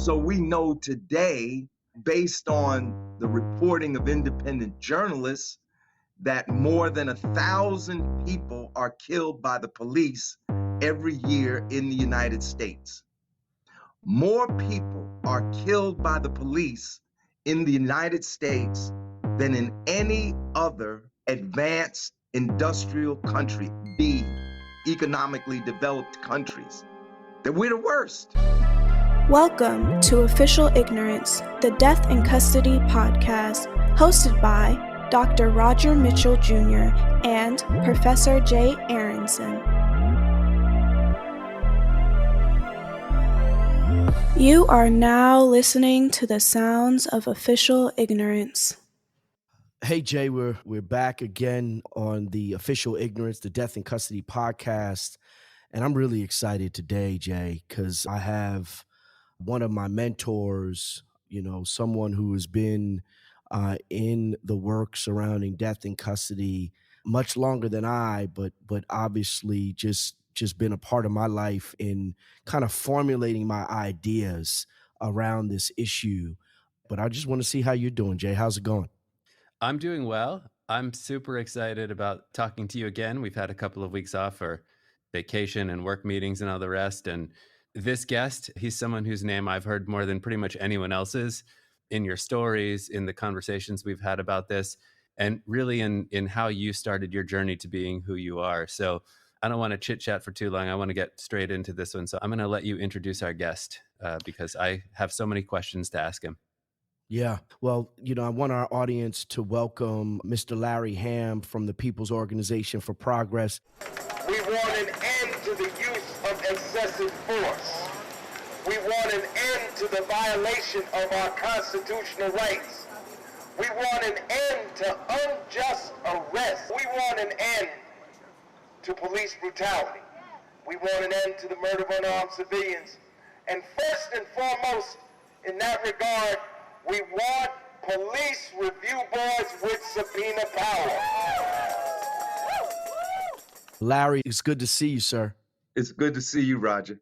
So we know today, based on the reporting of independent journalists, that more than 1,000 people are killed by the police every year in the United States. More people are killed by the police in the United States than in any other advanced industrial country, the economically developed countries. That we're the worst. Welcome to Official Ignorance, the Death in Custody podcast, hosted by Dr. Roger Mitchell Jr. and Professor Jay Aronson. You are now listening to the sounds of Official Ignorance. Hey Jay, we're back again on the Official Ignorance, the Death in Custody podcast, and I'm really excited today, Jay, because I have one of my mentors, someone who has been in the work surrounding death in custody much longer than I, but obviously just been a part of my life in kind of formulating my ideas around this issue. But I just want to see how you're doing, Jay. How's it going? I'm doing well. I'm super excited about talking to you again. We've had a couple of weeks off for vacation and work meetings and all the rest. And this guest, he's someone whose name I've heard more than pretty much anyone else's in your stories, in the conversations we've had about this, and really in how you started your journey to being who you are. So I don't want to chit chat for too long. I want to get straight into this one. So I'm going to let you introduce our guest because I have so many questions to ask him. Yeah. Well, I want our audience to welcome Mr. Larry Hamm from the People's Organization for Progress. We want an end to the use of excessive force. We want an end to the violation of our constitutional rights. We want an end to unjust arrest. We want an end to police brutality. We want an end to the murder of unarmed civilians. And first and foremost, in that regard, we want police review boards with subpoena power. Larry, it's good to see you, sir. It's good to see you, Roger.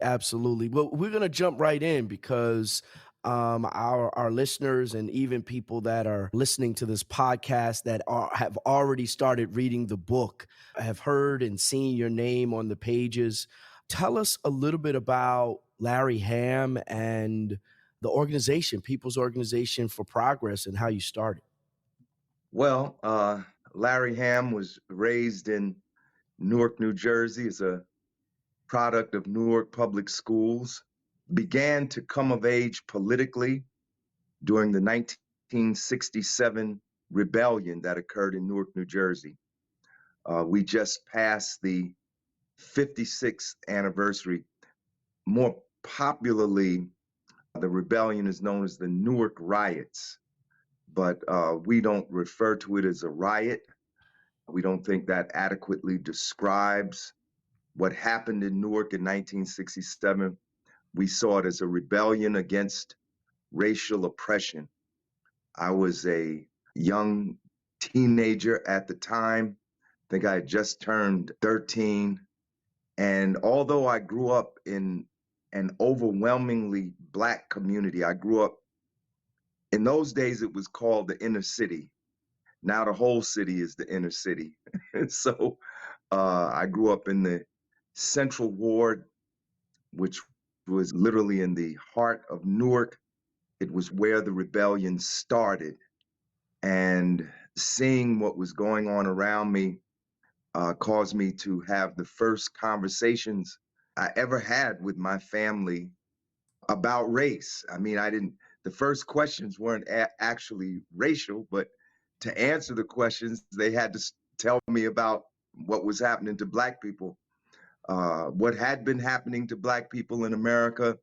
Absolutely. Well, we're going to jump right in because our listeners and even people that are listening to this podcast that have already started reading the book have heard and seen your name on the pages. Tell us a little bit about Larry Hamm and the organization, People's Organization for Progress, and how you started. Well, Larry Hamm was raised in Newark, New Jersey, as a product of Newark Public Schools, began to come of age politically during the 1967 rebellion that occurred in Newark, New Jersey. We just passed the 56th anniversary. More popularly, the rebellion is known as the Newark riots, but we don't refer to it as a riot. We don't think that adequately describes what happened in Newark in 1967. We saw it as a rebellion against racial oppression. I was a young teenager at the time. I think I had just turned 13. And although I grew up in an overwhelmingly Black community, I grew up, in those days it was called the inner city. Now the whole city is the inner city. So I grew up in the Central Ward, which was literally in the heart of Newark. It was where the rebellion started. And seeing what was going on around me caused me to have the first conversations I ever had with my family about race. I mean, the first questions weren't actually racial, but to answer the questions, they had to tell me about what was happening to Black people, what had been happening to Black people in America,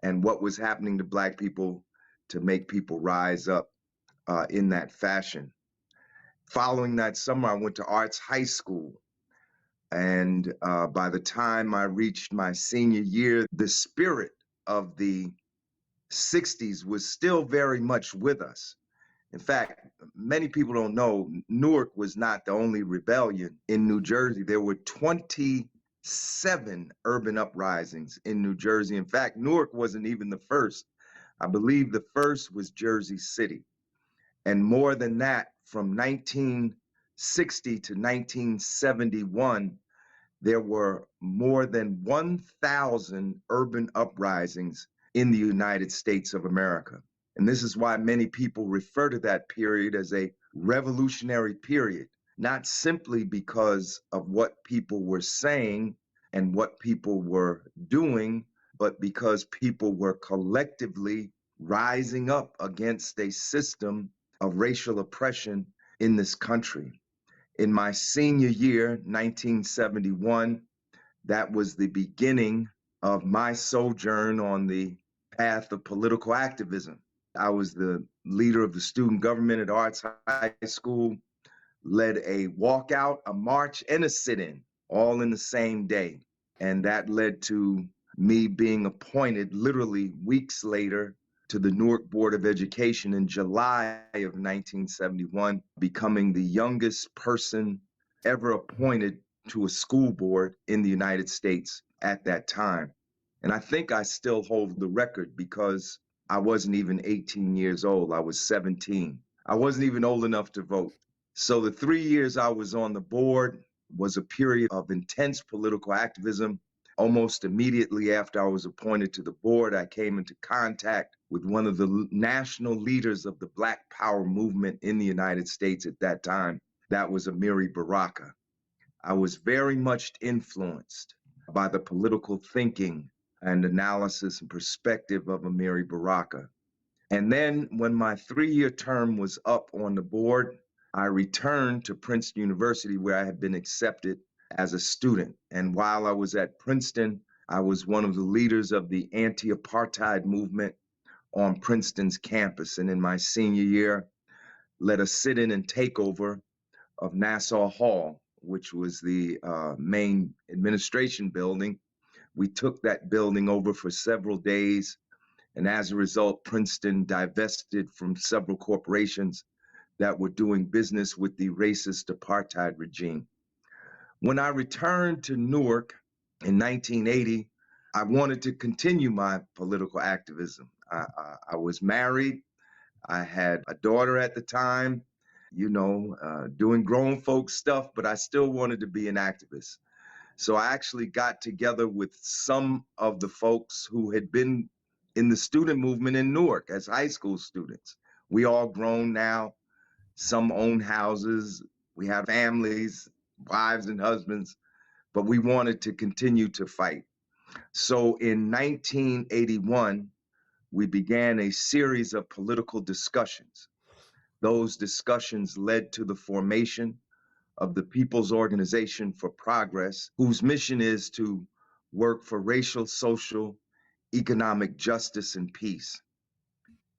and what was happening to Black people to make people rise up in that fashion. Following that summer, I went to Arts High School. And by the time I reached my senior year, the spirit of the 60s was still very much with us. In fact, many people don't know Newark was not the only rebellion in New Jersey. There were 27 7 urban uprisings in New Jersey. In fact, Newark wasn't even the first. I believe the first was Jersey City. And more than that, from 1960 to 1971, there were more than 1,000 urban uprisings in the United States of America. And this is why many people refer to that period as a revolutionary period, not simply because of what people were saying and what people were doing, but because people were collectively rising up against a system of racial oppression in this country. In my senior year, 1971, that was the beginning of my sojourn on the path of political activism. I was the leader of the student government at Arts High School, led a walkout, a march, and a sit-in, all in the same day. And that led to me being appointed literally weeks later to the Newark Board of Education in July of 1971, becoming the youngest person ever appointed to a school board in the United States at that time. And I think I still hold the record because I wasn't even 18 years old. I was 17. I wasn't even old enough to vote. So the 3 years I was on the board was a period of intense political activism. Almost immediately after I was appointed to the board, I came into contact with one of the national leaders of the Black Power movement in the United States at that time. That was Amiri Baraka. I was very much influenced by the political thinking and analysis and perspective of Amiri Baraka. And then when my 3-year term was up on the board, I returned to Princeton University, where I had been accepted as a student. And while I was at Princeton, I was one of the leaders of the anti-apartheid movement on Princeton's campus. And in my senior year, led a sit-in and takeover of Nassau Hall, which was the main administration building. We took that building over for several days. And as a result, Princeton divested from several corporations that were doing business with the racist apartheid regime. When I returned to Newark in 1980, I wanted to continue my political activism. I was married. I had a daughter at the time, doing grown folk stuff, but I still wanted to be an activist. So I actually got together with some of the folks who had been in the student movement in Newark as high school students. We all grown now. Some own houses. We had families, wives and husbands, but we wanted to continue to fight. So in 1981, we began a series of political discussions. Those discussions led to the formation of the People's Organization for Progress, whose mission is to work for racial, social, economic justice and peace.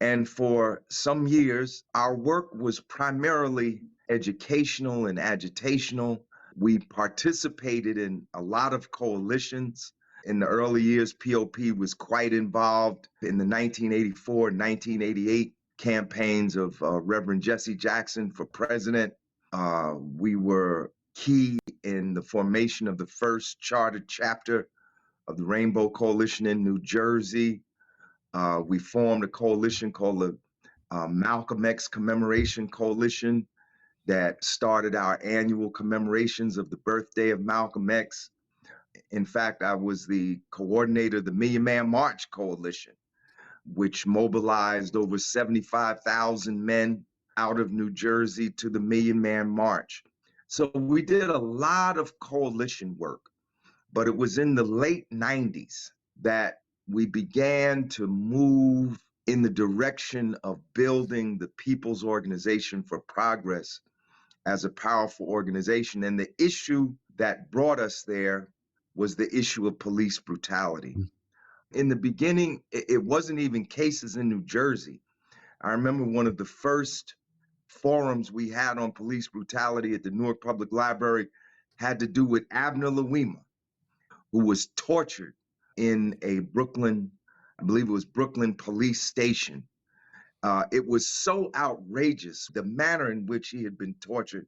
And for some years, our work was primarily educational and agitational. We participated in a lot of coalitions. In the early years, POP was quite involved in the 1984 and 1988 campaigns of Reverend Jesse Jackson for president. We were key in the formation of the first chartered chapter of the Rainbow Coalition in New Jersey. We formed a coalition called the Malcolm X Commemoration Coalition that started our annual commemorations of the birthday of Malcolm X. In fact, I was the coordinator of the Million Man March Coalition, which mobilized over 75,000 men out of New Jersey to the Million Man March. So we did a lot of coalition work, but it was in the late 90s that we began to move in the direction of building the People's Organization for Progress as a powerful organization. And the issue that brought us there was the issue of police brutality. In the beginning, it wasn't even cases in New Jersey. I remember one of the first forums we had on police brutality at the Newark Public Library had to do with Abner Louima, who was tortured in a Brooklyn, I believe it was Brooklyn police station. It was so outrageous. The manner in which he had been tortured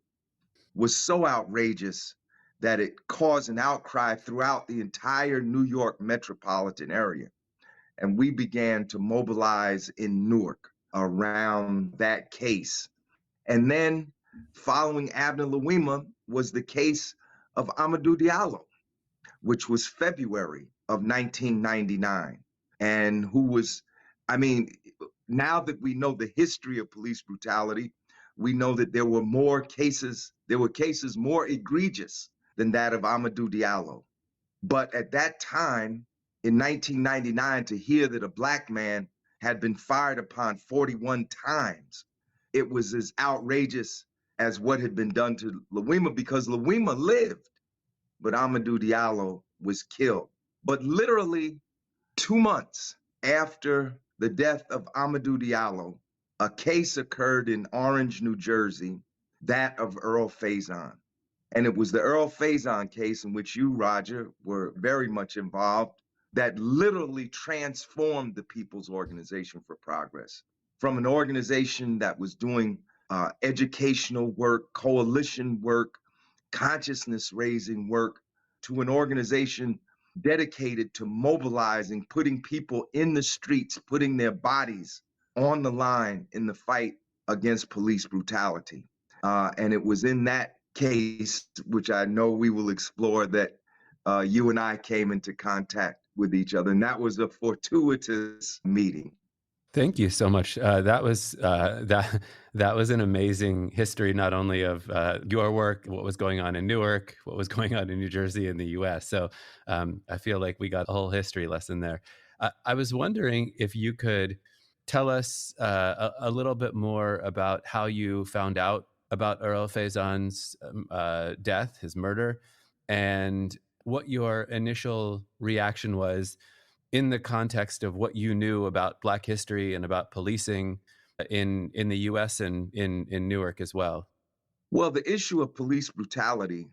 was so outrageous that it caused an outcry throughout the entire New York metropolitan area. And we began to mobilize in Newark around that case. And then following Abner Louima was the case of Amadou Diallo, which was February of 1999, and who was, I mean, now that we know the history of police brutality, we know that there were cases more egregious than that of Amadou Diallo. But at that time, in 1999, to hear that a Black man had been fired upon 41 times, it was as outrageous as what had been done to Louima, because Louima lived, but Amadou Diallo was killed. But literally 2 months after the death of Amadou Diallo, a case occurred in Orange, New Jersey, that of Earl Faison. And it was the Earl Faison case, in which you, Roger, were very much involved, that literally transformed the People's Organization for Progress from an organization that was doing educational work, coalition work, consciousness raising work, to an organization dedicated to mobilizing, putting people in the streets, putting their bodies on the line in the fight against police brutality. And it was in that case, which I know we will explore, that you and I came into contact with each other. And that was a fortuitous meeting. Thank you so much. That was an amazing history, not only of your work, what was going on in Newark, what was going on in New Jersey and the U.S. So I feel like we got a whole history lesson there. I was wondering if you could tell us a little bit more about how you found out about Earl Faison's death, his murder, and what your initial reaction was in the context of what you knew about Black history and about policing in the U.S. and in Newark as well. Well, the issue of police brutality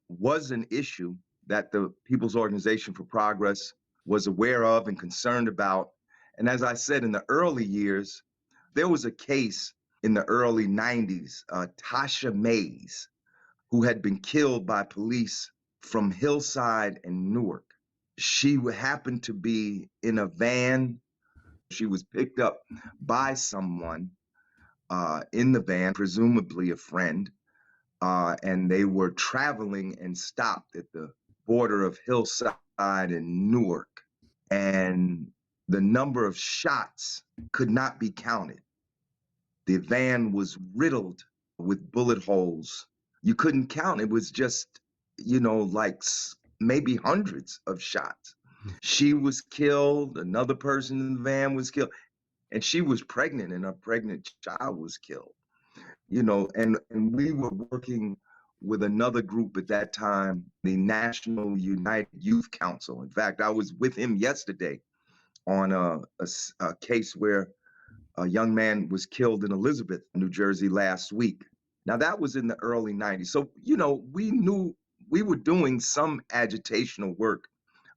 was an issue that the People's Organization for Progress was aware of and concerned about. And as I said, in the early years, there was a case in the early 90s, Tasha Mays, who had been killed by police from Hillside and Newark. She happened to be in a van. She was picked up by someone in the van, presumably a friend, and they were traveling and stopped at the border of Hillside and Newark. And the number of shots could not be counted. The van was riddled with bullet holes. You couldn't count. It was just, like maybe hundreds of shots. She was killed. Another person in the van was killed. And she was pregnant, and a pregnant child was killed. And we were working with another group at that time, the National United Youth Council. In fact, I was with him yesterday on a case where a young man was killed in Elizabeth, New Jersey last week. Now, that was in the early 90s. So, we knew we were doing some agitational work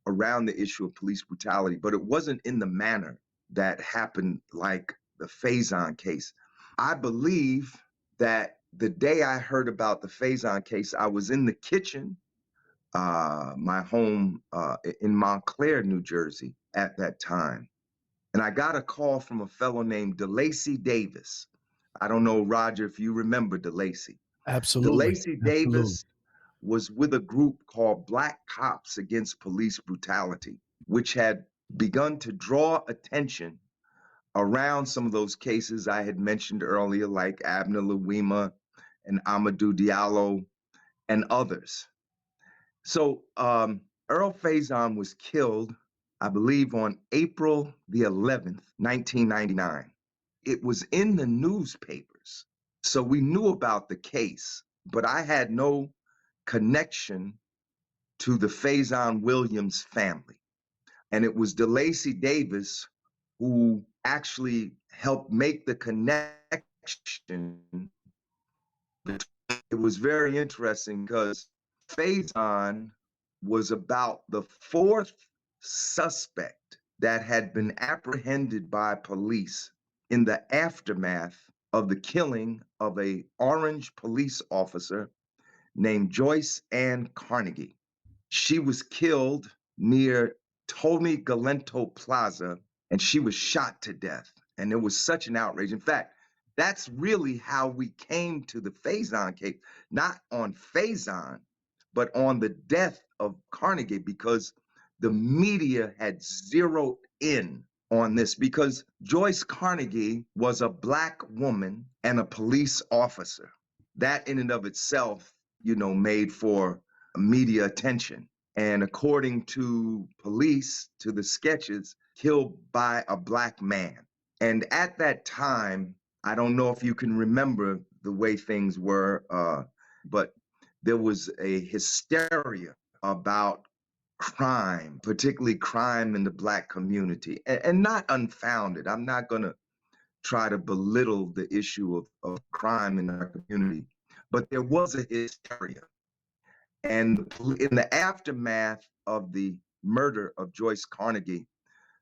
around the issue of police brutality, but it wasn't in the manner that happened like the Faison case. I believe that the day I heard about the Faison case, I was in the kitchen, my home in Montclair, New Jersey at that time. And I got a call from a fellow named DeLacy Davis. I don't know, Roger, if you remember DeLacy. Absolutely. DeLacy Davis was with a group called Black Cops Against Police Brutality, which had begun to draw attention around some of those cases I had mentioned earlier, like Abner Louima and Amadou Diallo and others. So Earl Faison was killed, I believe, on April the 11th, 1999. It was in the newspapers. So we knew about the case, but I had no connection to the Faison Williams family. And it was DeLacy Davis who actually helped make the connection. It was very interesting because Faison was about the fourth suspect that had been apprehended by police in the aftermath of the killing of an Orange police officer named Joyce Ann Carnegie. She was killed near Tony Galento Plaza, and she was shot to death. And it was such an outrage. In fact, that's really how we came to the Faison case, not on Faison, but on the death of Carnegie, because the media had zeroed in on this, because Joyce Carnegie was a Black woman and a police officer. That in and of itself, made for media attention. And according to police, to the sketches, killed by a Black man. And at that time, I don't know if you can remember the way things were, but there was a hysteria about crime, particularly crime in the Black community, and not unfounded. I'm not going to try to belittle the issue of crime in our community, but there was a hysteria. And in the aftermath of the murder of Joyce Carnegie,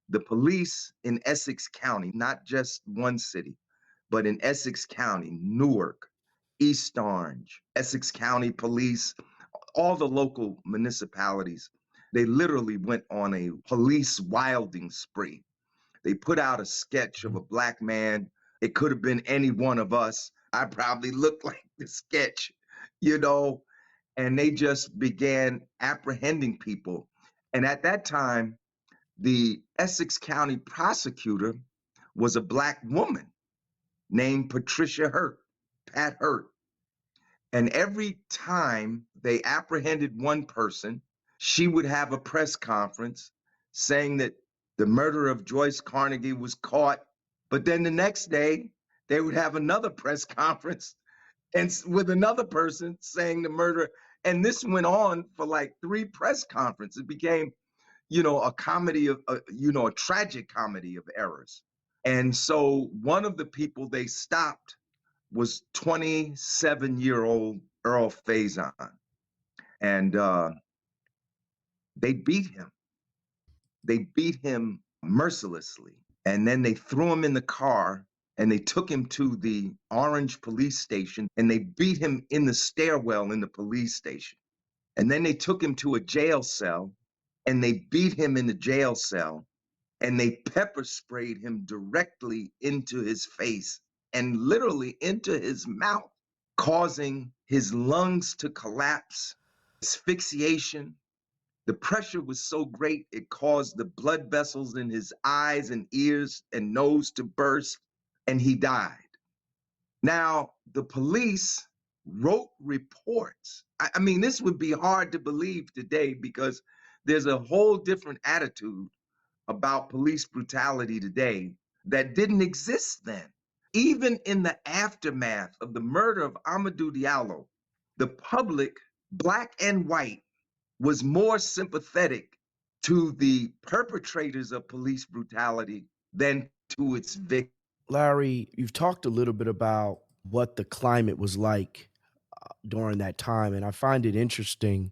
the police in Essex County, not just one city, but in Essex County, Newark, East Orange, Essex County Police, all the local municipalities, they literally went on a police wilding spree. They put out a sketch of a Black man. It could have been any one of us. I probably looked like the sketch, and they just began apprehending people. And at that time, the Essex County prosecutor was a Black woman named Patricia Hurt, Pat Hurt. And every time they apprehended one person, she would have a press conference saying that the murder of Joyce Carnegie was caught. But then the next day, they would have another press conference and with another person saying the murder. And this went on for like 3 press conferences. It became, a comedy of, a tragic comedy of errors. And so one of the people they stopped was 27-year-old Earl Faison. And they beat him. They beat him mercilessly. And then they threw him in the car and they took him to the Orange police station and they beat him in the stairwell in the police station. And then they took him to a jail cell and they beat him in the jail cell and they pepper sprayed him directly into his face and literally into his mouth, causing his lungs to collapse, asphyxiation. The pressure was so great, it caused the blood vessels in his eyes and ears and nose to burst, and he died. Now, the police wrote reports. I mean, this would be hard to believe today because there's a whole different attitude about police brutality today that didn't exist then. Even in the aftermath of the murder of Amadou Diallo, the public, Black and white, was more sympathetic to the perpetrators of police brutality than to its victims. Larry, you've talked a little bit about what the climate was like during that time, and I find it interesting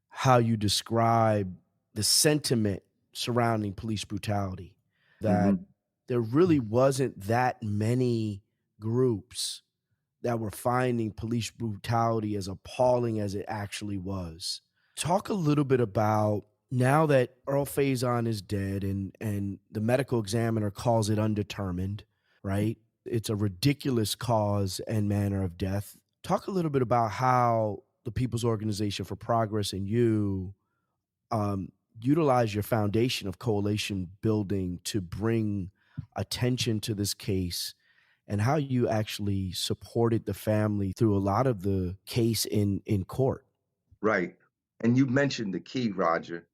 how you describe the sentiment surrounding police brutality, that there really wasn't that many groups that were finding police brutality as appalling as it actually was. Talk a little bit about, now that Earl Faison is dead and the medical examiner calls it undetermined, right? It's a ridiculous cause and manner of death. Talk a little bit about how the People's Organization for Progress and you utilize your foundation of coalition building to bring attention to this case, and how you actually supported the family through a lot of the case in court. Right. And you mentioned the key, Roger.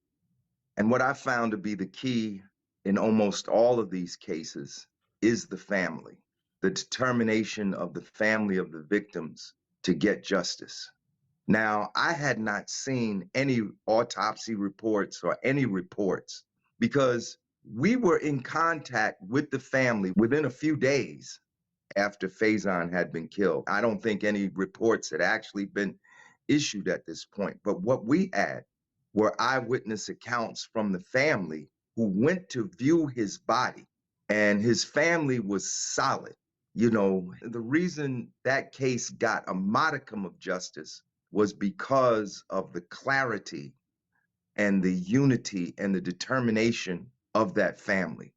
And what I found to be the key in almost all of these cases is the family, the determination of the family of the victims to get justice. Now, I had not seen any autopsy reports or any reports because we were in contact with the family within a few days after Faison had been killed. I don't think any reports had actually been issued at this point. But what we had were eyewitness accounts from the family who went to view his body, and his family was solid. The reason that case got a modicum of justice was because of the clarity and the unity and the determination of that family.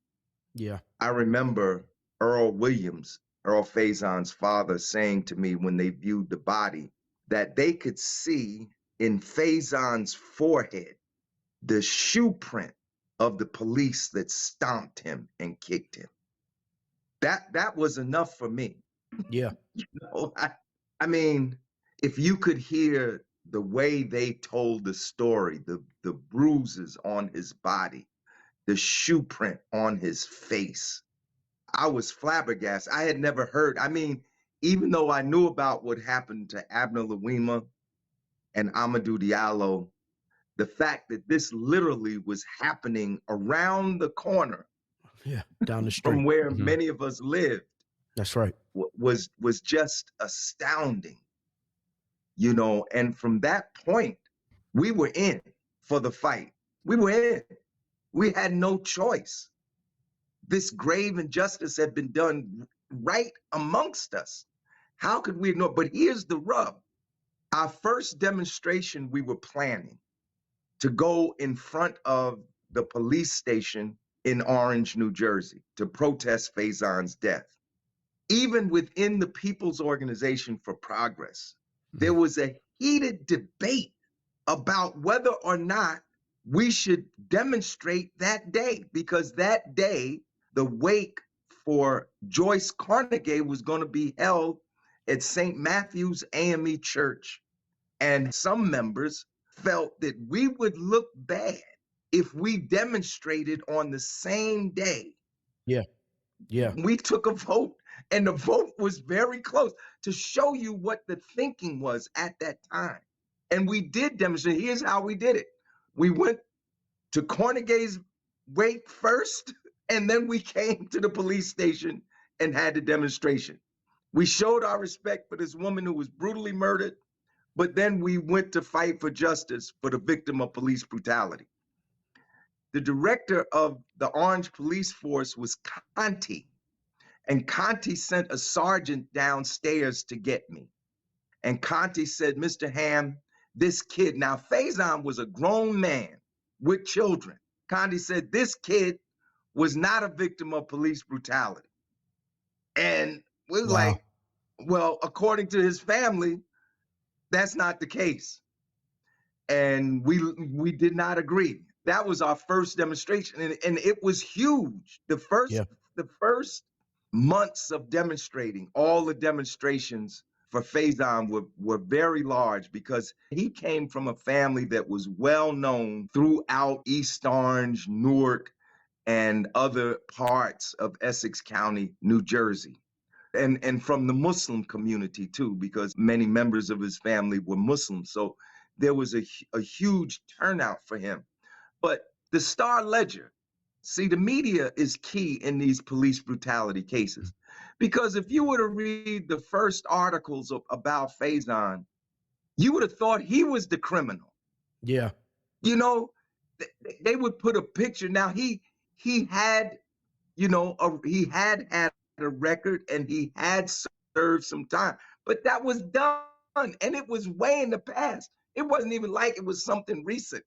Yeah. I remember Earl Faison's father, saying to me when they viewed the body that they could see in Faison's forehead the shoe print of the police that stomped him and kicked him. That was enough for me. Yeah. I mean, if you could hear the way they told the story, the bruises on his body, the shoe print on his face, I was flabbergasted. I had never heard. I mean, even though I knew about what happened to Abner Louima and Amadou Diallo, the fact that this literally was happening around the corner, down the street from where many of us lived, that's right, was just astounding. And from that point, we were in for the fight. We were in. We had no choice. This grave injustice had been done right amongst us. How could we ignore? But here's the rub. Our first demonstration we were planning to go in front of the police station in Orange, New Jersey, to protest Faison's death. Even within the People's Organization for Progress, there was a heated debate about whether or not we should demonstrate that day, because that day, the wake for Joyce Carnegie was going to be held at St. Matthew's AME Church. And some members felt that we would look bad if we demonstrated on the same day. Yeah. We took a vote, and the vote was very close, to show you what the thinking was at that time. And we did demonstrate. Here's how we did it. We went to Carnegie's wake first, and then we came to the police station and had the demonstration. We showed our respect for this woman who was brutally murdered, but then we went to fight for justice for the victim of police brutality. The director of the Orange Police Force was Conti, and Conti sent a sergeant downstairs to get me. And Conti said, "Mr. Hamm, this kid," now Faison was a grown man with children. Conti said, "This kid was not a victim of police brutality." And we're like, well, according to his family, that's not the case. And we did not agree. That was our first demonstration, and it was huge. The first months of demonstrating, all the demonstrations for Faison were very large, because he came from a family that was well known throughout East Orange, Newark, and other parts of Essex County, New Jersey. And from the Muslim community too, because many members of his family were Muslim. So there was a huge turnout for him. But the Star Ledger, see, the media is key in these police brutality cases. Because if you were to read the first articles about Faison, you would have thought he was the criminal. Yeah. They would put a picture. Now, he had had a record, and he had served some time, but that was done, and it was way in the past. It wasn't even like it was something recent,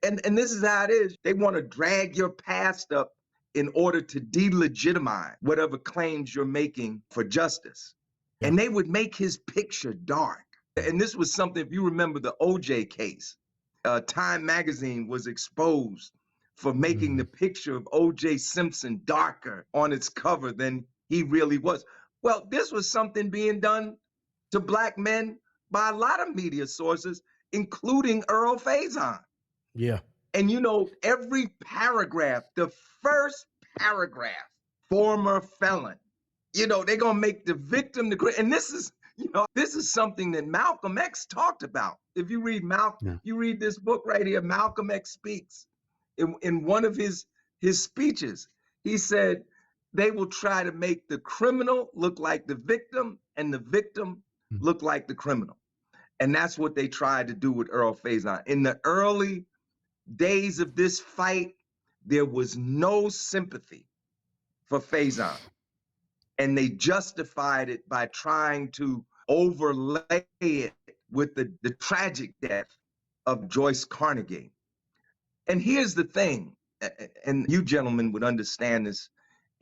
and this is how it is. They want to drag your past up in order to delegitimize whatever claims you're making for justice. Yeah. And they would make his picture dark. And this was something, if you remember the OJ case, Time magazine was exposed for making the picture of O.J. Simpson darker on its cover than he really was. Well, this was something being done to Black men by a lot of media sources, including Earl Faison. Yeah. And every paragraph, the first paragraph, former felon, they're going to make the victim the, and this is something that Malcolm X talked about. If you read you read this book right here, Malcolm X Speaks. In one of his speeches, he said they will try to make the criminal look like the victim and the victim look like the criminal. And that's what they tried to do with Earl Faison. In the early days of this fight, there was no sympathy for Faison. And they justified it by trying to overlay it with the tragic death of Joyce Carnegie. And here's the thing, and you gentlemen would understand this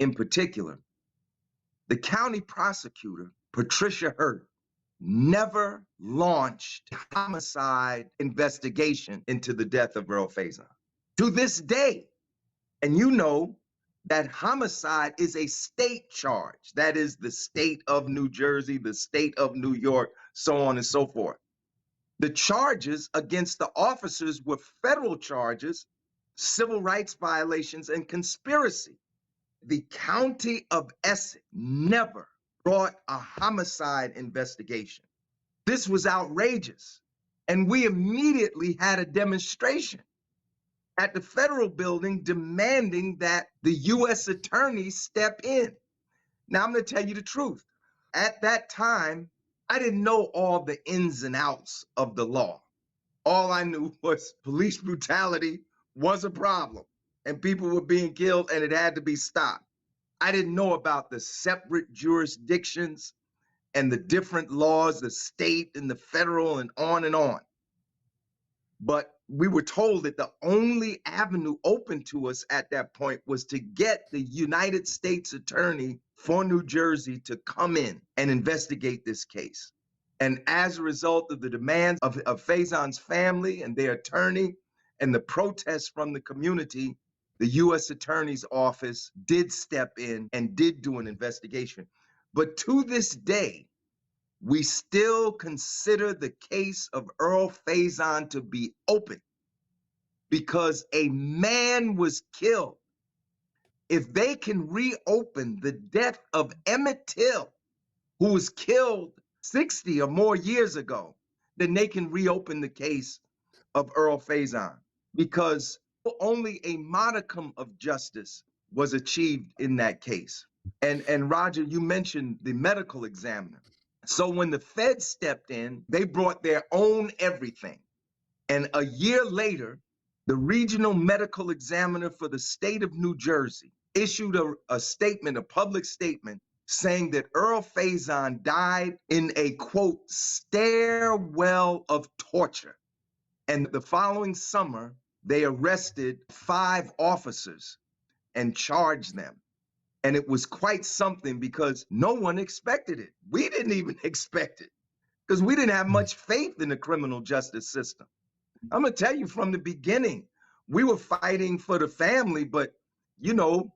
in particular. The county prosecutor, Patricia Hurt, never launched a homicide investigation into the death of Earl Faison. To this day, and you know that homicide is a state charge. That is the state of New Jersey, the state of New York, so on and so forth. The charges against the officers were federal charges, civil rights violations, and conspiracy. The county of Essex never brought a homicide investigation. This was outrageous. And we immediately had a demonstration at the federal building demanding that the U.S. attorney step in. Now, I'm going to tell you the truth. At that time, I didn't know all the ins and outs of the law. All I knew was police brutality was a problem and people were being killed and it had to be stopped. I didn't know about the separate jurisdictions and the different laws, the state and the federal and on and on. But we were told that the only avenue open to us at that point was to get the United States Attorney for New Jersey to come in and investigate this case. And as a result of the demands of Faison's family and their attorney and the protests from the community, the U.S. Attorney's Office did step in and did do an investigation. But to this day, we still consider the case of Earl Faison to be open because a man was killed. If they can reopen the death of Emmett Till, who was killed 60 or more years ago, then they can reopen the case of Earl Faison because only a modicum of justice was achieved in that case. And Roger, you mentioned the medical examiner. So when the feds stepped in, they brought their own everything. And a year later, the regional medical examiner for the state of New Jersey issued a statement, a public statement, saying that Earl Faison died in a, quote, stairwell of torture. And the following summer, they arrested 5 officers and charged them. And it was quite something because no one expected it. We didn't even expect it because we didn't have much faith in the criminal justice system. I'm going to tell you from the beginning, we were fighting for the family, but, you know,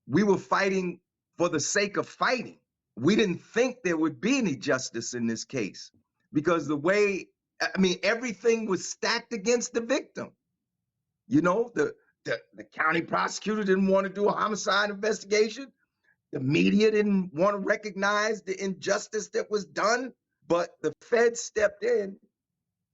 we were fighting for the sake of fighting. We didn't think there would be any justice in this case because the way, I mean, everything was stacked against the victim. You know, the county prosecutor didn't want to do a homicide investigation. The media didn't want to recognize the injustice that was done, but the feds stepped in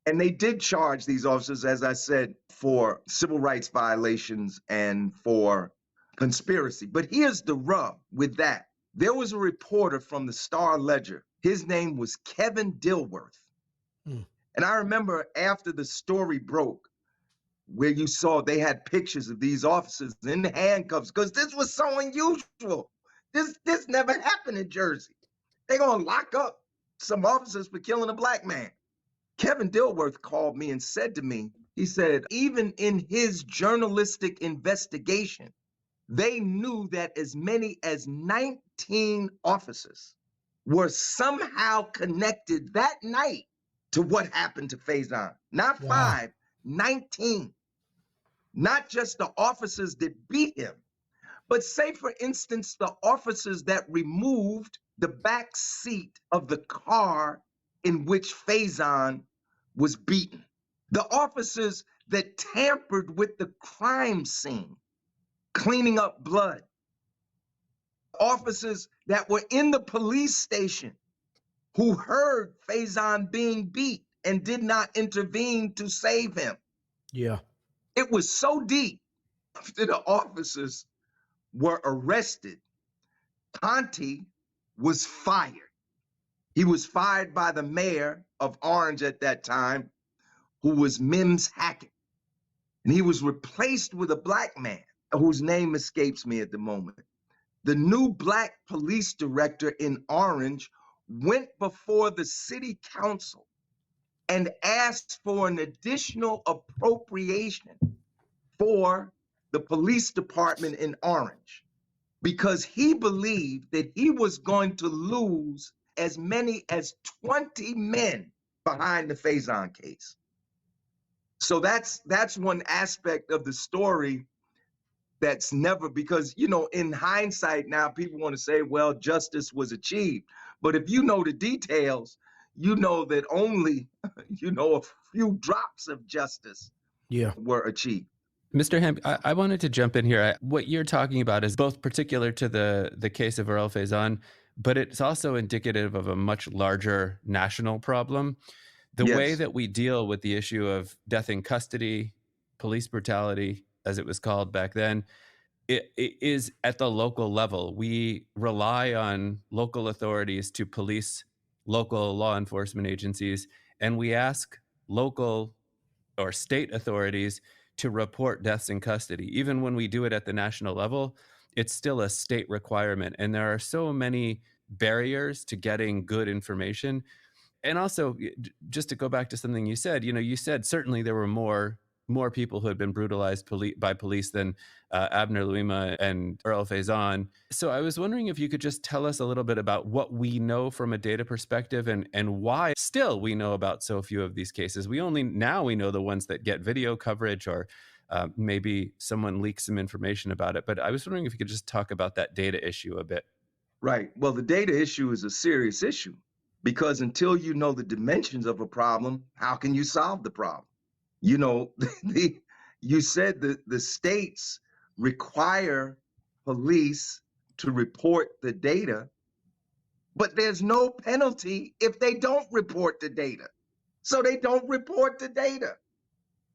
and they did charge these officers, as I said, for civil rights violations and for conspiracy. But here's the rub with that. There was a reporter from the Star Ledger. His name was Kevin Dilworth. And I remember after the story broke, where you saw they had pictures of these officers in handcuffs, because this was so unusual. This never happened in Jersey. They're going to lock up some officers for killing a black man. Kevin Dilworth called me and said to me, he said, even in his journalistic investigation, they knew that as many as 19 officers were somehow connected that night to what happened to Faison. Not 5, 19. Not just the officers that beat him, but say, for instance, the officers that removed the back seat of the car in which Faison was beaten. The officers that tampered with the crime scene, cleaning up blood. Officers that were in the police station who heard Faison being beat and did not intervene to save him. Yeah. It was so deep. After the officers were arrested, Conti was fired. He was fired by the mayor of Orange at that time, who was Mims Hackett. And he was replaced with a black man whose name escapes me at the moment. The new black police director in Orange went before the city council and asked for an additional appropriation for the police department in Orange because he believed that he was going to lose as many as 20 men behind the Faison case. So that's one aspect of the story that's never, because, you know, in hindsight now people want to say, well, justice was achieved. But if you know the details, you know that only, you know, a few drops of justice were achieved. Mr. Hamm, I wanted to jump in here. What you're talking about is both particular to the case of Earl Faison, but it's also indicative of a much larger national problem. The way that we deal with the issue of death in custody, police brutality, as it was called back then, it is at the local level. We rely on local authorities to police local law enforcement agencies, and we ask local or state authorities to report deaths in custody. Even when we do it at the national level, it's still a state requirement. And there are so many barriers to getting good information. And also, just to go back to something you said, you said certainly there were more people who had been brutalized by police than Abner Louima and Earl Faison. So I was wondering if you could just tell us a little bit about what we know from a data perspective and why still we know about so few of these cases. We know the ones that get video coverage or maybe someone leaks some information about it. But I was wondering if you could just talk about that data issue a bit. Right. Well, the data issue is a serious issue because until you know the dimensions of a problem, how can you solve the problem? You know, you said that the states require police to report the data, but there's no penalty if they don't report the data. So they don't report the data.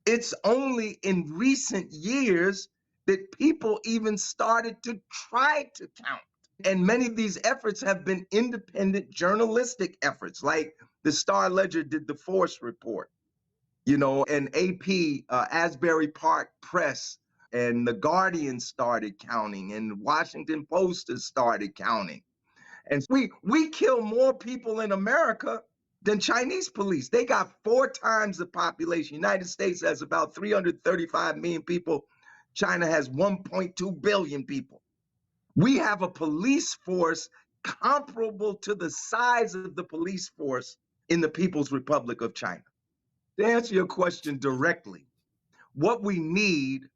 It's only in recent years that people even started to try to count. And many of these efforts have been independent journalistic efforts, like the Star Ledger did the Force report. You know, and AP, Asbury Park Press, and The Guardian started counting, and Washington Post has started counting. And we kill more people in America than Chinese police. They got 4 times the population. United States has about 335 million people. China has 1.2 billion people. We have a police force comparable to the size of the police force in the People's Republic of China. To answer your question directly, what we need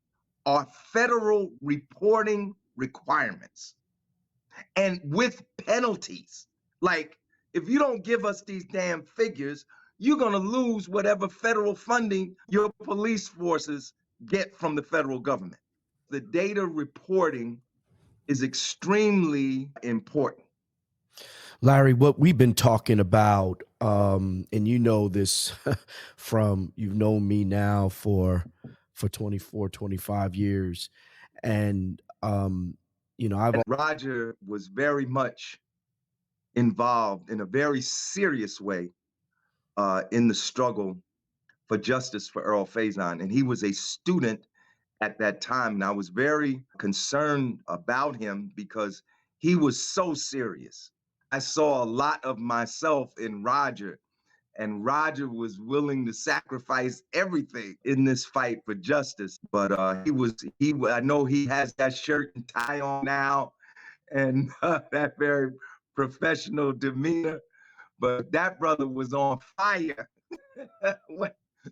are federal reporting requirements and with penalties. Like, if you don't give us these damn figures, you're going to lose whatever federal funding your police forces get from the federal government. The data reporting is extremely important. Larry, what we've been talking about, and you know this from, you've known me now for 24, 25 years. And, Roger was very much involved in a very serious way in the struggle for justice for Earl Faison. And he was a student at that time. And I was very concerned about him because he was so serious. I saw a lot of myself in Roger, and Roger was willing to sacrifice everything in this fight for justice. But I know he has that shirt and tie on now and that very professional demeanor. But that brother was on fire.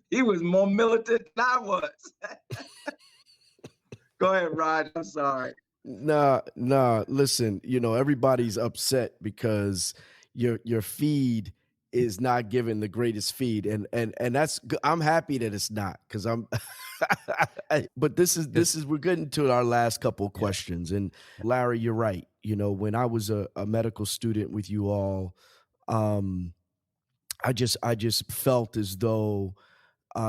He was more militant than I was. Go ahead, Roger. I'm sorry. Nah. Listen, everybody's upset because your feed is not giving the greatest feed, and that's, I'm happy that it's not, because I'm. But this is we're getting to our last couple of questions, and Larry, you're right. When I was a medical student with you all, I just felt as though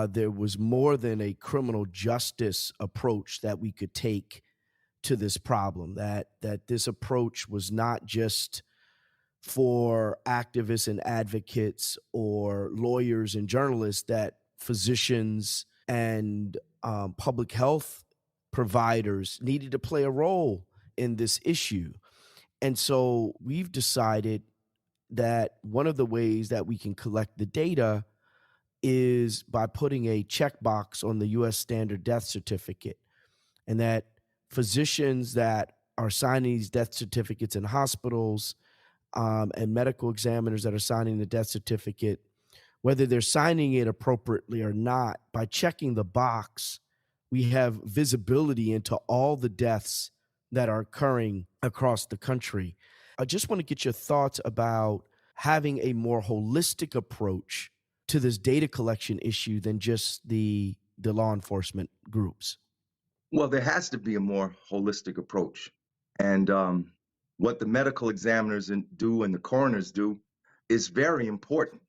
there was more than a criminal justice approach that we could take to this problem, that this approach was not just for activists and advocates or lawyers and journalists, that physicians and public health providers needed to play a role in this issue. And so we've decided that one of the ways that we can collect the data is by putting a checkbox on the U.S. standard death certificate, and that physicians that are signing these death certificates in hospitals and medical examiners that are signing the death certificate, whether they're signing it appropriately or not, by checking the box, we have visibility into all the deaths that are occurring across the country. I just want to get your thoughts about having a more holistic approach to this data collection issue than just the law enforcement groups. Well, there has to be a more holistic approach. And what the medical examiners do and the coroners do is very important.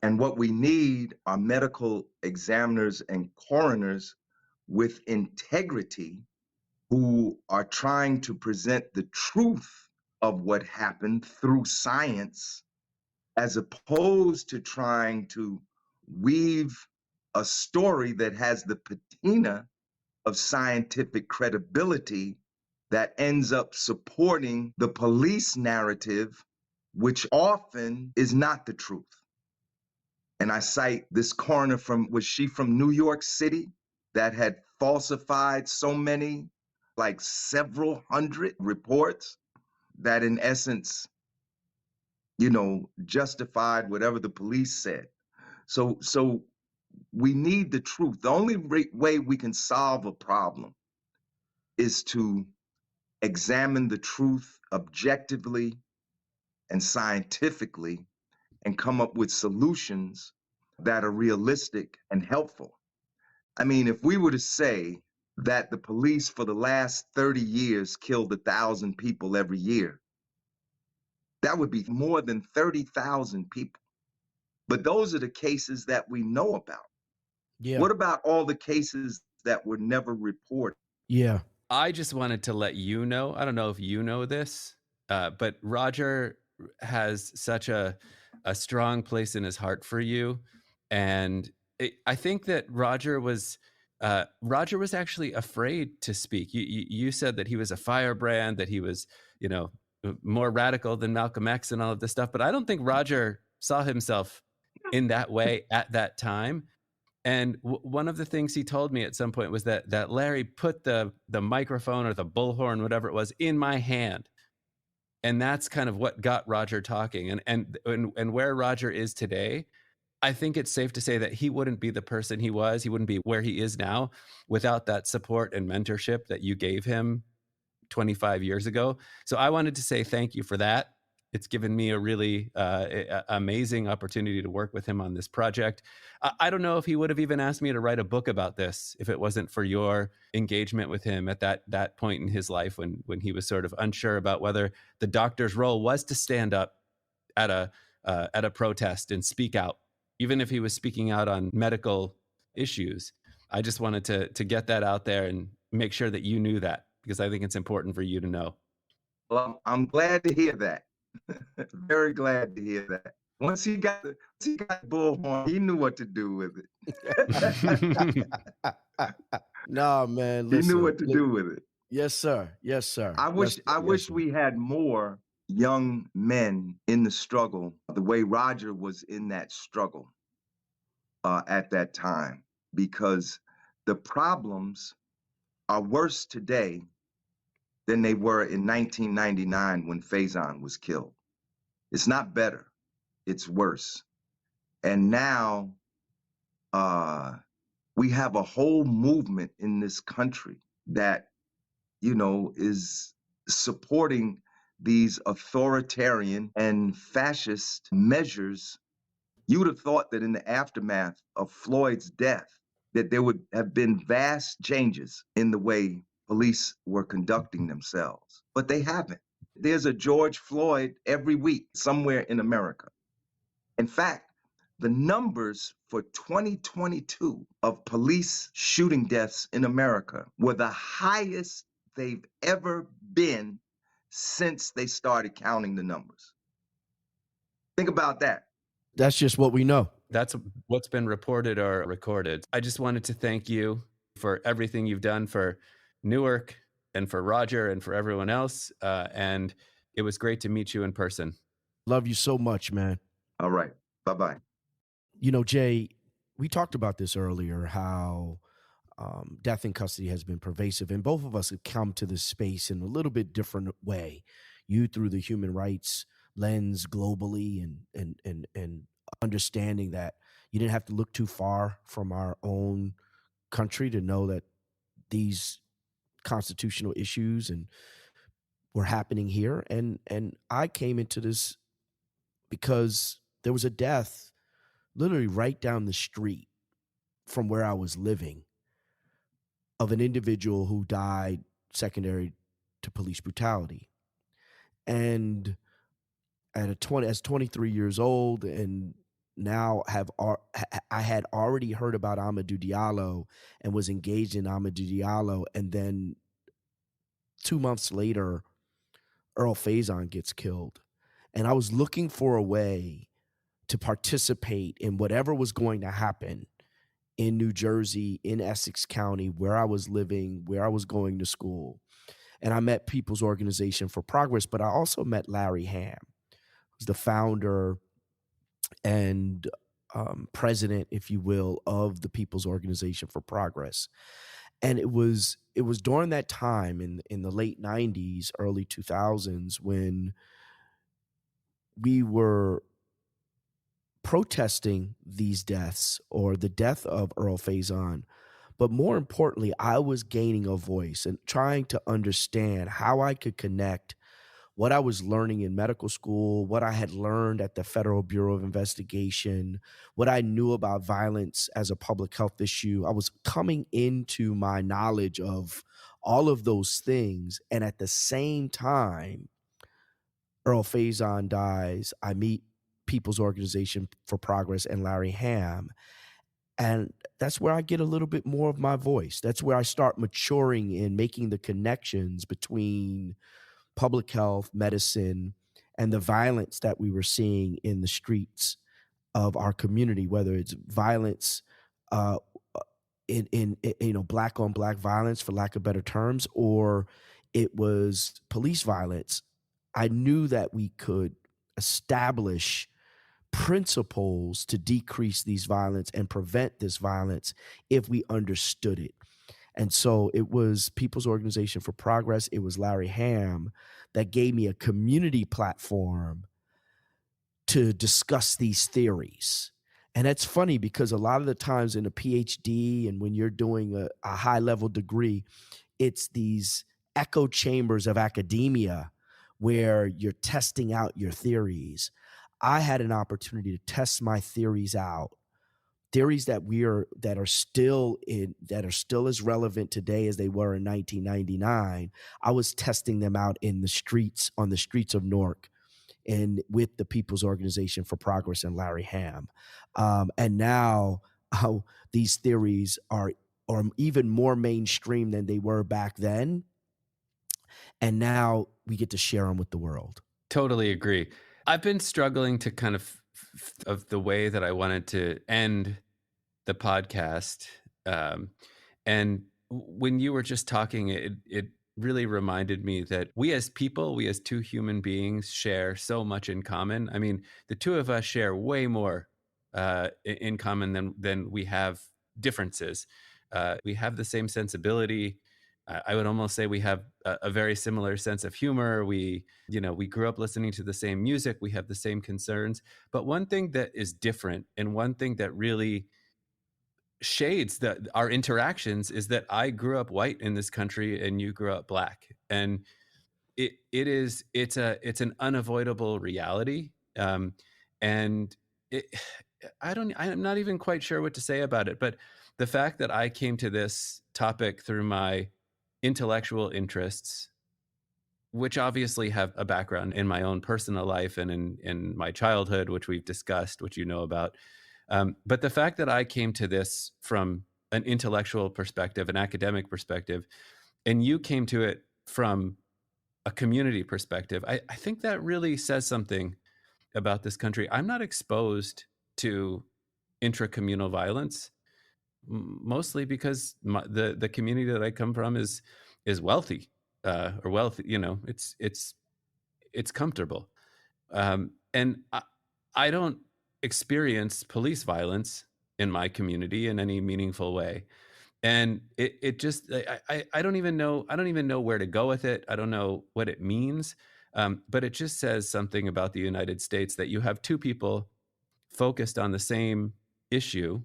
And what we need are medical examiners and coroners with integrity who are trying to present the truth of what happened through science, as opposed to trying to weave a story that has the patina of scientific credibility that ends up supporting the police narrative, which often is not the truth. And I cite this coroner was she from New York City, that had falsified so many, like several hundred reports that in essence, justified whatever the police said. So we need the truth. The only way we can solve a problem is to examine the truth objectively and scientifically and come up with solutions that are realistic and helpful. I mean, if we were to say that the police for the last 30 years killed 1,000 people every year, that would be more than 30,000 people. But those are the cases that we know about. Yeah. What about all the cases that were never reported? Yeah. I just wanted to let you know, I don't know if you know this, but Roger has such a strong place in his heart for you. And I think that Roger was actually afraid to speak. You said that he was a firebrand, that he was, more radical than Malcolm X and all of this stuff. But I don't think Roger saw himself in that way at that time. And one of the things he told me at some point was that Larry put the microphone or the bullhorn, whatever it was, in my hand. And that's kind of what got Roger talking. And where Roger is today, I think it's safe to say that he wouldn't be the person he was. He wouldn't be where he is now without that support and mentorship that you gave him 25 years ago. So I wanted to say thank you for that. It's given me a really amazing opportunity to work with him on this project. I don't know if he would have even asked me to write a book about this if it wasn't for your engagement with him at that point in his life when he was sort of unsure about whether the doctor's role was to stand up at a protest and speak out, even if he was speaking out on medical issues. I just wanted to get that out there and make sure that you knew that, because I think it's important for you to know. Well, I'm glad to hear that. Very glad to hear that. Once he got the bullhorn, he knew what to do with it. No, man. Listen, he knew what to do with it. Yes, sir. Yes, sir. I wish we had more young men in the struggle the way Roger was in that struggle at that time, because the problems are worse today than they were in 1999 when Faison was killed. It's not better, it's worse. And now we have a whole movement in this country that, is supporting these authoritarian and fascist measures. You would have thought that in the aftermath of Floyd's death, that there would have been vast changes in the way police were conducting themselves, but they haven't. There's a George Floyd every week somewhere in America. In fact, the numbers for 2022 of police shooting deaths in America were the highest they've ever been since they started counting the numbers. Think about that. That's just what we know. That's what's been reported or recorded. I just wanted to thank you for everything you've done for Newark and for Roger and for everyone else. And it was great to meet you in person. Love you so much, man. All right. Bye-bye. Jay, we talked about this earlier, how death in custody has been pervasive, and both of us have come to this space in a little bit different way. You through the human rights lens globally, and understanding that you didn't have to look too far from our own country to know that these constitutional issues and were happening here. And I came into this because there was a death literally right down the street from where I was living of an individual who died secondary to police brutality. And as 23 years old, and now I had already heard about Amadou Diallo and was engaged in Amadou Diallo, and then 2 months later, Earl Faison gets killed. And I was looking for a way to participate in whatever was going to happen in New Jersey, in Essex County, where I was living, where I was going to school. And I met People's Organization for Progress, but I also met Larry Hamm, who's the founder and president, if you will, of the People's Organization for Progress. And it was during that time in the late 90s, early 2000s, when we were protesting these deaths, or the death of Earl Faison. But more importantly, I was gaining a voice and trying to understand how I could connect what I was learning in medical school, what I had learned at the Federal Bureau of Investigation, what I knew about violence as a public health issue. I was coming into my knowledge of all of those things. And at the same time, Earl Faison dies. I meet People's Organization for Progress and Larry Hamm. And that's where I get a little bit more of my voice. That's where I start maturing in making the connections between public health, medicine, and the violence that we were seeing in the streets of our community, whether it's violence in black on black violence, for lack of better terms, or it was police violence. I knew that we could establish principles to decrease these violence and prevent this violence if we understood it. And so it was People's Organization for Progress, it was Larry Hamm that gave me a community platform to discuss these theories. And that's funny because a lot of the times in a PhD and when you're doing a high-level degree, it's these echo chambers of academia where you're testing out your theories. I had an opportunity to test my theories out, theories that are still as relevant today as they were in 1999. I was testing them out on the streets of Newark, and with the People's Organization for Progress and Larry Hamm. And now these theories are even more mainstream than they were back then. And now we get to share them with the world. Totally agree. I've been struggling to kind of the way that I wanted to end the podcast. And when you were just talking, it really reminded me that we as people, we as two human beings share so much in common. I mean, the two of us share way more in common than we have differences. We have the same sensibility. I would almost say we have a very similar sense of humor. We grew up listening to the same music. We have the same concerns. But one thing that is different, and one thing that really shades our interactions, is that I grew up white in this country and you grew up black. And it's an unavoidable reality. And I'm not even quite sure what to say about it. But the fact that I came to this topic through my intellectual interests, which obviously have a background in my own personal life and in my childhood, which we've discussed, which you know about. But the fact that I came to this from an intellectual perspective, an academic perspective, and you came to it from a community perspective, I think that really says something about this country. I'm not exposed to intracommunal violence, mostly because the community that I come from is wealthy, or wealthy. It's comfortable. And I don't experience police violence in my community in any meaningful way. And it just, I don't even know where to go with it. I don't know what it means. But it just says something about the United States that you have two people focused on the same issue,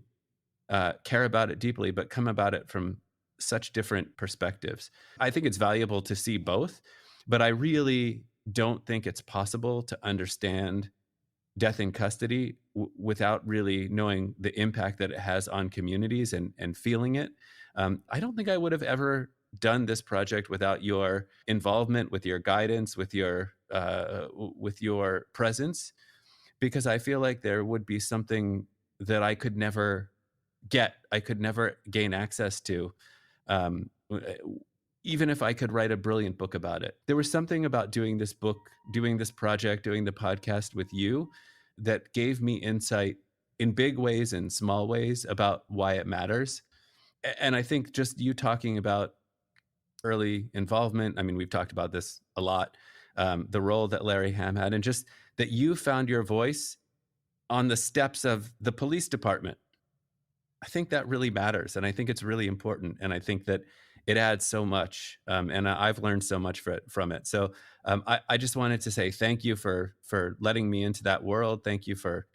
care about it deeply, but come about it from such different perspectives. I think it's valuable to see both, but I really don't think it's possible to understand death in custody without really knowing the impact that it has on communities and feeling it. I don't think I would have ever done this project without your involvement, with your guidance, with your presence, because I feel like there would be something that I could never gain access to, even if I could write a brilliant book about it. There was something about doing this book, doing this project, doing the podcast with you that gave me insight in big ways and small ways about why it matters. And I think just you talking about early involvement, I mean, we've talked about this a lot, the role that Larry Hamm had, and just that you found your voice on the steps of the police department. I think that really matters. And I think it's really important. And I think that it adds so much. And I've learned so much from it. So I just wanted to say thank you for letting me into that world. Thank you for,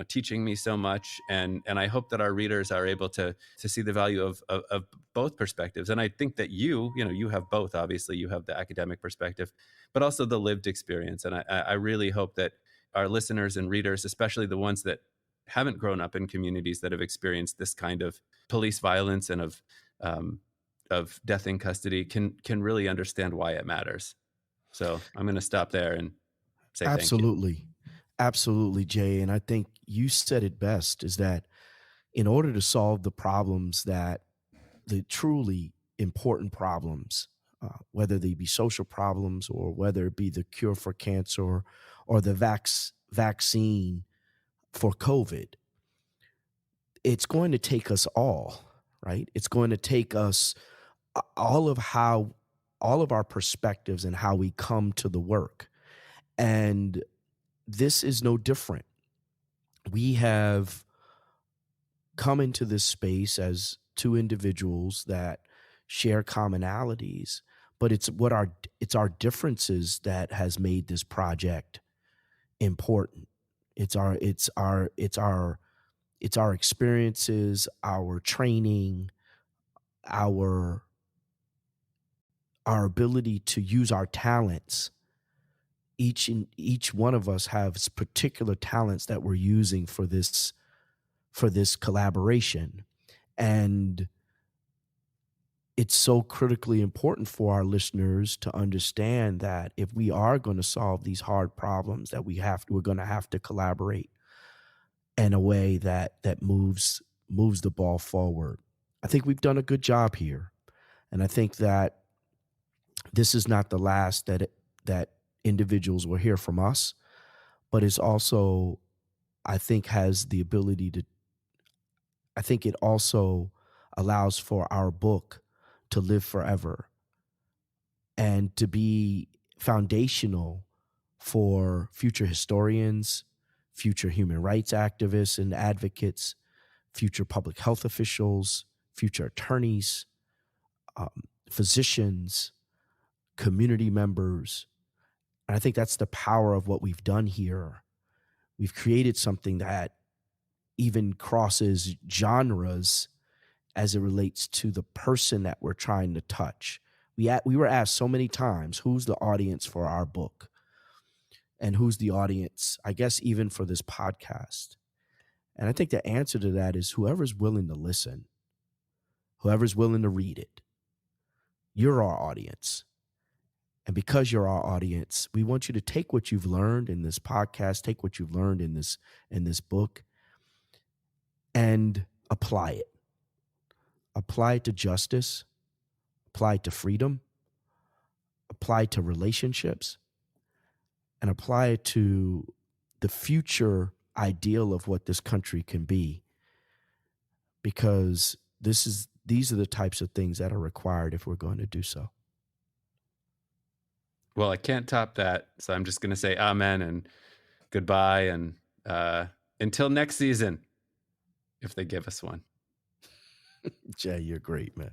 teaching me so much. And I hope that our readers are able to see the value of both perspectives. And I think that you have both. Obviously, you have the academic perspective, but also the lived experience. And I really hope that our listeners and readers, especially the ones that haven't grown up in communities that have experienced this kind of police violence and of death in custody, can really understand why it matters. So I'm going to stop there and say Absolutely. Thank you. Absolutely, Jay. And I think you said it best, is that in order to solve the problems, that the truly important problems, whether they be social problems or whether it be the cure for cancer or the vaccine for COVID, it's going to take us all, right? It's going to take us all of our perspectives and how we come to the work. And this is no different. We have come into this space as two individuals that share commonalities, but it's our differences that has made this project important. It's our experiences, our training, our ability to use our talents. Each one of us has particular talents that we're using for this collaboration. And it's so critically important for our listeners to understand that if we are going to solve these hard problems, that we're going to have to collaborate in a way that moves the ball forward. I think we've done a good job here. And I think that this is not the last that individuals will hear from us, but it's also, I think, has the ability to, I think it also allows for our book to live forever and to be foundational for future historians, future human rights activists and advocates, future public health officials, future attorneys, physicians, community members. And I think that's the power of what we've done here. We've created something that even crosses genres as it relates to the person that we're trying to touch. We were asked so many times, who's the audience for our book? And who's the audience, I guess, even for this podcast? And I think the answer to that is whoever's willing to listen, whoever's willing to read it. You're our audience. And because you're our audience, we want you to take what you've learned in this podcast, take what you've learned in this book, and apply it. Apply it to justice, apply it to freedom, apply it to relationships, and apply it to the future ideal of what this country can be. Because these are the types of things that are required if we're going to do so. Well, I can't top that. So I'm just going to say amen and goodbye. And until next season, if they give us one. Jay, you're great, man.